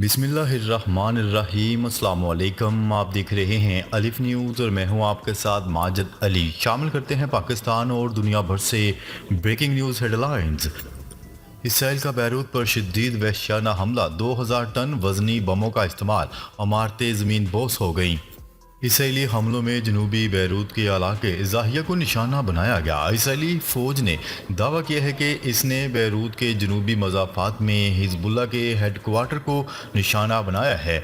بسم اللہ الرحمن الرحیم۔ السلام علیکم، آپ دیکھ رہے ہیں الف نیوز اور میں ہوں آپ کے ساتھ ماجد علی۔ شامل کرتے ہیں پاکستان اور دنیا بھر سے بریکنگ نیوز ہیڈ لائنز۔ اسرائیل کا بیروت پر شدید وحشیانہ حملہ، 2000 ٹن وزنی بموں کا استعمال، عمارتیں زمین بوس ہو گئیں۔ اسرائیلی حملوں میں جنوبی بیروت کے علاقے ضاحیہ کو نشانہ بنایا گیا۔ اسرائیلی فوج نے دعویٰ کیا ہے کہ اس نے بیروت کے جنوبی مضافات میں حزب اللہ کے ہیڈ کوارٹر کو نشانہ بنایا ہے۔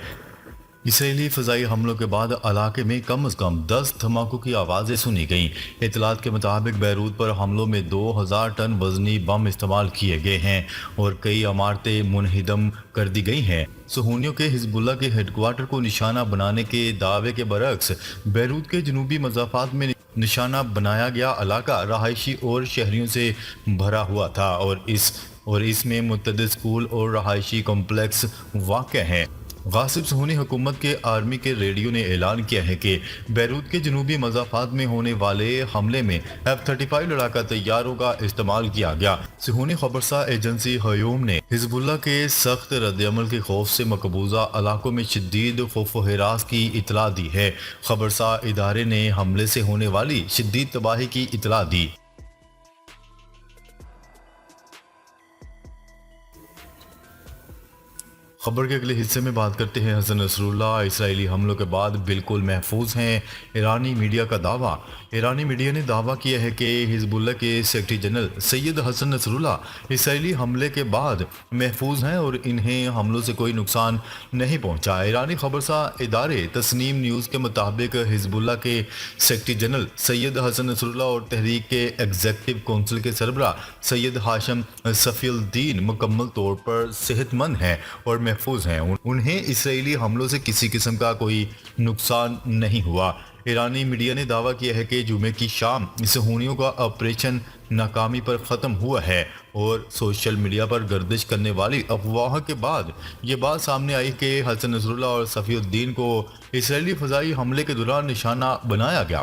اسرائیلی فضائی حملوں کے بعد علاقے میں کم از کم 10 دھماکوں کی آوازیں سنی گئیں۔ اطلاعات کے مطابق بیروت پر حملوں میں 2000 ٹن وزنی بم استعمال کیے گئے ہیں اور کئی عمارتیں منہدم کر دی گئی ہیں۔ صہیونیوں کے حزب اللہ کے ہیڈ کوارٹر کو نشانہ بنانے کے دعوے کے برعکس بیروت کے جنوبی مضافات میں نشانہ بنایا گیا علاقہ رہائشی اور شہریوں سے بھرا ہوا تھا اور اس میں متعدد اسکول اور رہائشی کمپلیکس واقع ہیں۔ غاصب صہیونی حکومت کے آرمی کے ریڈیو نے اعلان کیا ہے کہ بیروت کے جنوبی مضافات میں ہونے والے حملے میں F-35 لڑاکا طیاروں کا استعمال کیا گیا۔ صہیونی خبرساں ایجنسی ہیوم نے حزب اللہ کے سخت رد عمل کے خوف سے مقبوضہ علاقوں میں شدید خوف و ہراس کی اطلاع دی ہے۔ خبرساں ادارے نے حملے سے ہونے والی شدید تباہی کی اطلاع دی۔ خبر کے اگلے حصے میں بات کرتے ہیں حسن نصر اللہ اسرائیلی حملوں کے بعد بالکل محفوظ ہیں، ایرانی میڈیا کا دعویٰ۔ ایرانی میڈیا نے دعویٰ کیا ہے کہ حزب اللہ کے سیکرٹری جنرل سید حسن نصر اللہ اسرائیلی حملے کے بعد محفوظ ہیں اور انہیں حملوں سے کوئی نقصان نہیں پہنچا۔ ایرانی خبرساں ادارے تسنیم نیوز کے مطابق حزب اللہ کے سیکرٹری جنرل سید حسن نصر اللہ اور تحریک کے ایگزیکٹو کونسل کے سربراہ سید ہاشم صفی الدین مکمل طور پر صحت مند ہیں اور محفوظ ہیں۔ انہیں اسرائیلی حملوں سے کسی قسم کا کوئی نقصان نہیں ہوا۔ ایرانی میڈیا نے دعویٰ کیا ہے کہ جمعے کی شام صہیونیوں کا آپریشن ناکامی پر ختم ہوا ہے اور سوشل میڈیا پر گردش کرنے والی افواہ کے بعد یہ بات سامنے آئی کہ حسن نصر اللہ اور صفی الدین کو اسرائیلی فضائی حملے کے دوران نشانہ بنایا گیا۔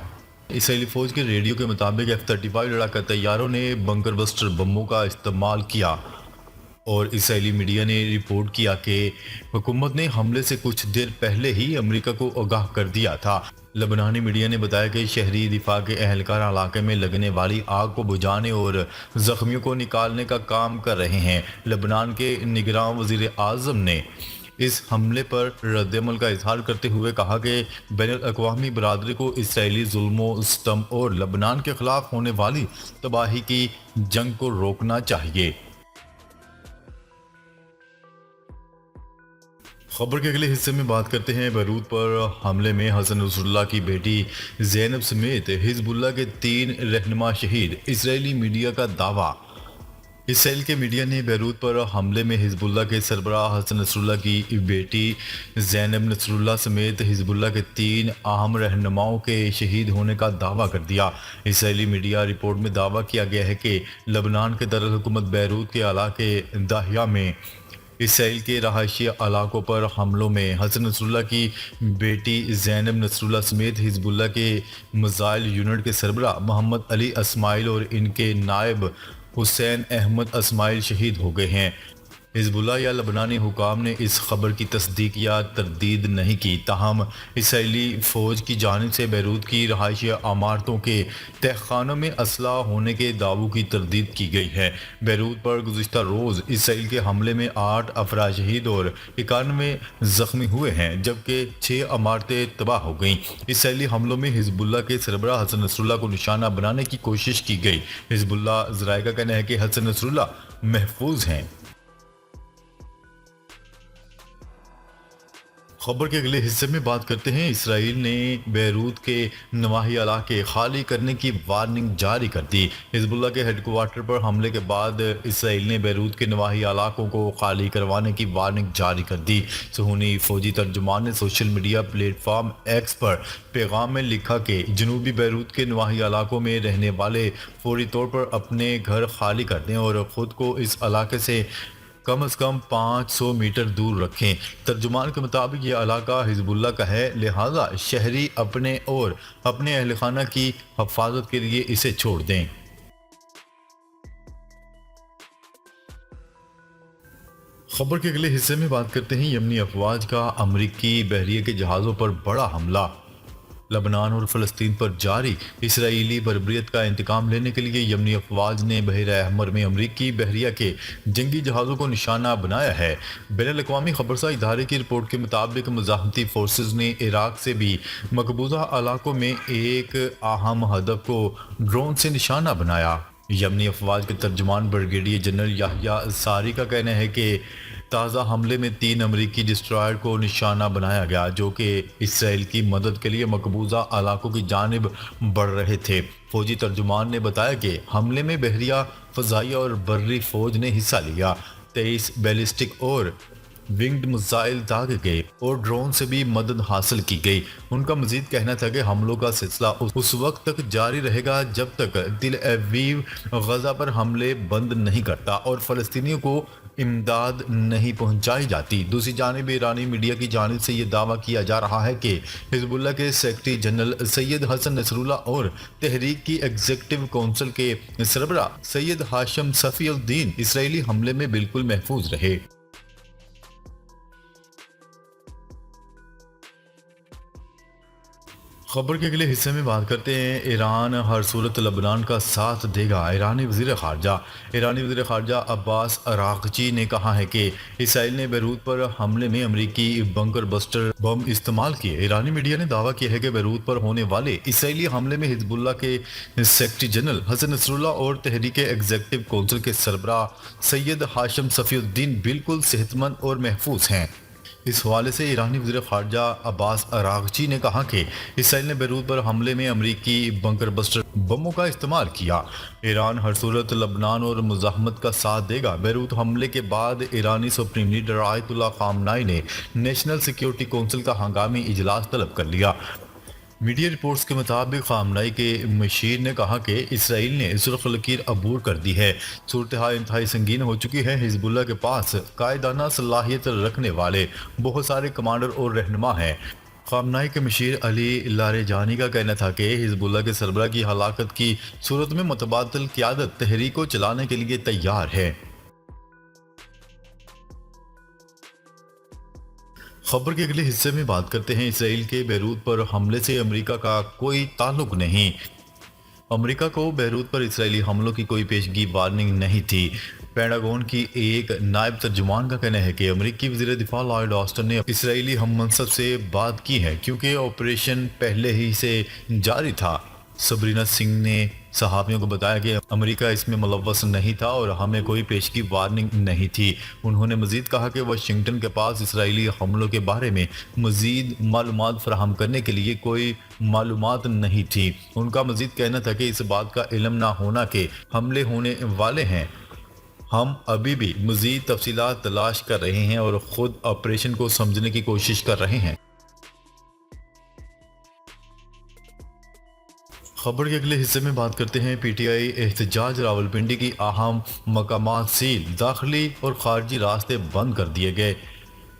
اسرائیلی فوج کے ریڈیو کے مطابق F-35 لڑاکا طیاروں نے بنکر بسٹر بموں کا استعمال کیا اور اسرائیلی میڈیا نے رپورٹ کیا کہ حکومت نے حملے سے کچھ دیر پہلے ہی امریکہ کو آگاہ کر دیا تھا۔ لبنانی میڈیا نے بتایا کہ شہری دفاع کے اہلکار علاقے میں لگنے والی آگ کو بجھانے اور زخمیوں کو نکالنے کا کام کر رہے ہیں۔ لبنان کے نگراں وزیر اعظم نے اس حملے پر رد عمل کا اظہار کرتے ہوئے کہا کہ بین الاقوامی برادری کو اسرائیلی ظلم و ستم اور لبنان کے خلاف ہونے والی تباہی کی جنگ کو روکنا چاہیے۔ خبر کے اگلے حصے میں بات کرتے ہیں بیروت پر حملے میں حسن نصر اللہ کی بیٹی زینب سمیت حزب اللہ کے 3 رہنما شہید، اسرائیلی میڈیا کا دعویٰ۔ اسرائیل کے میڈیا نے بیروت پر حملے میں حزب اللہ کے سربراہ حسن نصر اللہ کی بیٹی زینب نصر اللہ سمیت حزب اللہ کے 3 اہم رہنماؤں کے شہید ہونے کا دعویٰ کر دیا۔ اسرائیلی میڈیا رپورٹ میں دعویٰ کیا گیا ہے کہ لبنان کے دارالحکومت بیروت کے علاقے ضاحیہ میں اسرائیل کے رہائشی علاقوں پر حملوں میں حسن نصر اللہ کی بیٹی زینب نصر اللہ سمیت حزب اللہ کے میزائل یونٹ کے سربراہ محمد علی اسماعیل اور ان کے نائب حسین احمد اسماعیل شہید ہو گئے ہیں۔ حزب اللہ یا لبنانی حکام نے اس خبر کی تصدیق یا تردید نہیں کی، تاہم اسرائیلی فوج کی جانب سے بیروت کی رہائشی عمارتوں کے تہخانوں میں اسلحہ ہونے کے دعووں کی تردید کی گئی ہے۔ بیروت پر گزشتہ روز اسرائیل کے حملے میں 8 افراد شہید اور 91 زخمی ہوئے ہیں جبکہ 6 عمارتیں تباہ ہو گئیں۔ اسرائیلی حملوں میں حزب اللہ کے سربراہ حسن نصر اللہ کو نشانہ بنانے کی کوشش کی گئی۔ حزب اللہ ذرائع کا کہنا ہے کہ حسن نصر اللہ محفوظ ہیں۔ خبر کے اگلے حصے میں بات کرتے ہیں اسرائیل نے بیروت کے نواحی علاقے خالی کرنے کی وارننگ جاری کر دی۔ حزب اللہ کے ہیڈ کوارٹر پر حملے کے بعد اسرائیل نے بیروت کے نواحی علاقوں کو خالی کروانے کی وارننگ جاری کر دی۔ صہیونی فوجی ترجمان نے social media platform X پر پیغام میں لکھا کہ جنوبی بیروت کے نواحی علاقوں میں رہنے والے فوری طور پر اپنے گھر خالی کر دیں اور خود کو اس علاقے سے کم از کم 500 میٹر دور رکھیں۔ ترجمان کے مطابق یہ علاقہ حزب اللہ کا ہے، لہٰذا شہری اپنے اور اپنے اہل خانہ کی حفاظت کے لیے اسے چھوڑ دیں۔ خبر کے اگلے حصے میں بات کرتے ہیں یمنی افواج کا امریکی بحریے کے جہازوں پر بڑا حملہ۔ لبنان اور فلسطین پر جاری اسرائیلی بربریت کا انتقام لینے کے لیے یمنی افواج نے بحیرہ احمر میں امریکی بحریہ کے جنگی جہازوں کو نشانہ بنایا ہے۔ بین الاقوامی خبرساں ادارے کی رپورٹ کے مطابق مزاحمتی فورسز نے عراق سے بھی مقبوضہ علاقوں میں ایک اہم ہدف کو ڈرون سے نشانہ بنایا۔ یمنی افواج کے ترجمان بریگیڈیئر جنرل یحییٰ الصاری کا کہنا ہے کہ تازہ حملے میں 3 امریکی ڈسٹرائر کو نشانہ بنایا گیا جو کہ اسرائیل کی مدد کے لیے مقبوضہ علاقوں کی جانب بڑھ رہے تھے۔ فوجی ترجمان نے بتایا کہ حملے میں بحریہ، فضائیہ اور بری فوج نے حصہ لیا۔ 23 بیلسٹک اور ونگڈ میزائل داغے گئے اور ڈرون سے بھی مدد حاصل کی گئی۔ ان کا مزید کہنا تھا کہ حملوں کا سلسلہ اس وقت تک جاری رہے گا جب تک تل اویو غزہ پر حملے بند نہیں کرتا اور فلسطینیوں کو امداد نہیں پہنچائی جاتی۔ دوسری جانب ایرانی میڈیا کی جانب سے یہ دعویٰ کیا جا رہا ہے کہ حزب اللہ کے سیکرٹری جنرل سید حسن نصر اللہ اور تحریک کی ایگزیکٹو کونسل کے سربراہ سید ہاشم صفی الدین اسرائیلی حملے میں بالکل محفوظ رہے۔ خبر کے اگلے حصے میں بات کرتے ہیں ایران ہر صورت لبنان کا ساتھ دے گا۔ ایرانی وزیر خارجہ عباس اراغچی نے کہا ہے کہ اسرائیل نے بیروت پر حملے میں امریکی بنکر بسٹر بم استعمال کیے۔ ایرانی میڈیا نے دعویٰ کیا ہے کہ بیروت پر ہونے والے اسرائیلی حملے میں حزب اللہ کے سیکرٹری جنرل حسن نصر اللہ اور تحریک ایگزیکٹو کونسل کے سربراہ سید ہاشم صفی الدین بالکل صحت مند اور محفوظ ہیں۔ اس حوالے سے ایرانی وزیر خارجہ عباس اراغچی نے کہا کہ اسرائیل نے بیروت پر حملے میں امریکی بنکر بسٹر بموں کا استعمال کیا۔ ایران ہر صورت لبنان اور مزاحمت کا ساتھ دے گا۔ بیروت حملے کے بعد ایرانی سپریم لیڈر آیت اللہ خامنائی نے نیشنل سیکیورٹی کونسل کا ہنگامی اجلاس طلب کر لیا۔ میڈیا رپورٹس کے مطابق خامنائی کے مشیر نے کہا کہ اسرائیل نے سرخ لکیر عبور کر دی ہے، صورتحال انتہائی سنگین ہو چکی ہے۔ حزب اللہ کے پاس قائدانہ صلاحیت رکھنے والے بہت سارے کمانڈر اور رہنما ہیں۔ خامنائی کے مشیر علی لاریجانی کا کہنا تھا کہ حزب اللہ کے سربراہ کی ہلاکت کی صورت میں متبادل قیادت تحریک کو چلانے کے لیے تیار ہے۔ خبر کے اگلے حصے میں بات کرتے ہیں اسرائیل کے بیروت پر حملے سے امریکہ کا کوئی تعلق نہیں۔ امریکہ کو بیروت پر اسرائیلی حملوں کی کوئی پیشگی وارننگ نہیں تھی۔ پینٹاگون کی ایک نائب ترجمان کا کہنا ہے کہ امریکی وزیر دفاع لائیڈ آسٹن نے اسرائیلی ہم منصب سے بات کی ہے کیونکہ آپریشن پہلے ہی سے جاری تھا۔ سبرینا سنگھ نے صحافیوں کو بتایا کہ امریکہ اس میں ملوث نہیں تھا اور ہمیں کوئی پیشگی وارننگ نہیں تھی۔ انہوں نے مزید کہا کہ واشنگٹن کے پاس اسرائیلی حملوں کے بارے میں مزید معلومات فراہم کرنے کے لیے کوئی معلومات نہیں تھی۔ ان کا مزید کہنا تھا کہ اس بات کا علم نہ ہونا کہ حملے ہونے والے ہیں۔ ہم ابھی بھی مزید تفصیلات تلاش کر رہے ہیں اور خود آپریشن کو سمجھنے کی کوشش کر رہے ہیں۔ خبر کے اگلے حصے میں بات کرتے ہیں پی ٹی آئی احتجاج راولپنڈی کی اہم مقامات سیل، داخلی اور خارجی راستے بند کر دیے گئے۔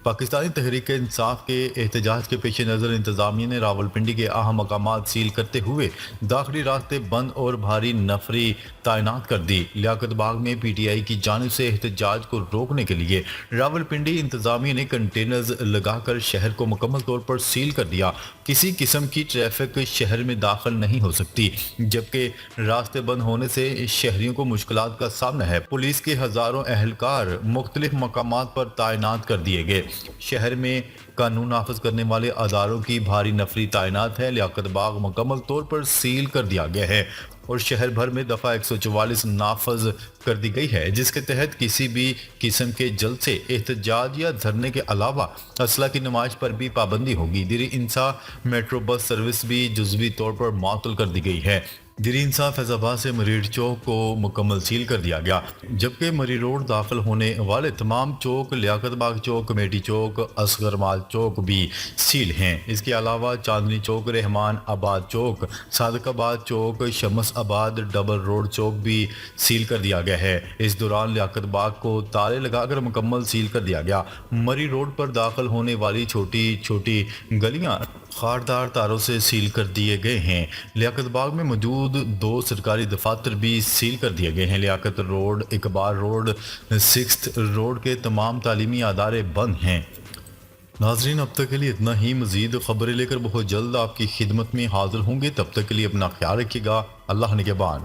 پاکستانی تحریک انصاف کے احتجاج کے پیش نظر انتظامیہ نے راولپنڈی کے اہم مقامات سیل کرتے ہوئے داخلی راستے بند اور بھاری نفری تعینات کر دی۔ لیاقت باغ میں پی ٹی آئی کی جانب سے احتجاج کو روکنے کے لیے راولپنڈی انتظامیہ نے کنٹینرز لگا کر شہر کو مکمل طور پر سیل کر دیا۔ کسی قسم کی ٹریفک شہر میں داخل نہیں ہو سکتی، جبکہ راستے بند ہونے سے شہریوں کو مشکلات کا سامنا ہے۔ پولیس کے ہزاروں اہلکار مختلف مقامات پر تعینات کر دیے گئے۔ شہر میں قانون نافذ کرنے والے اداروں کی بھاری نفری تعینات ہے۔ لیاقت باغ مکمل طور پر سیل کر دیا گیا ہے اور شہر بھر میں دفعہ 144 نافذ کر دی گئی ہے، جس کے تحت کسی بھی قسم کے جلسے، احتجاج یا دھرنے کے علاوہ اسلحہ کی نمائش پر بھی پابندی ہوگی۔ دیر انصاف میٹرو بس سروس بھی جزوی طور پر معطل کر دی گئی ہے۔ دیر انصاف فیض آباد سے مریڑ چوک کو مکمل سیل کر دیا گیا، جبکہ مری روڈ داخل ہونے والے تمام چوک، لیاقت باغ چوک، کمیٹی چوک، اصغر مال چوک بھی سیل ہیں۔ اس کے علاوہ چاندنی چوک، رحمان آباد چوک، صادق آباد چوک، شمس آباد ڈبل روڈ چوک بھی سیل کر دیا گیا ہے۔ اس دوران لیاقت باغ کو تالے لگا کر مکمل سیل کر دیا گیا۔ مری روڈ پر داخل ہونے والی چھوٹی چھوٹی گلیاں خاردار تاروں سے سیل کر دیے گئے ہیں۔ لیاقت باغ میں موجود 2 سرکاری دفاتر بھی سیل کر دیے گئے ہیں۔ لیاقت روڈ، اقبال روڈ، 6 روڈ کے تمام تعلیمی ادارے بند ہیں۔ ناظرین، اب تک کے لیے اتنا ہی۔ مزید خبریں لے کر بہت جلد آپ کی خدمت میں حاضر ہوں گے۔ تب تک کے لیے اپنا خیال رکھیے گا۔ اللہ نگہبان۔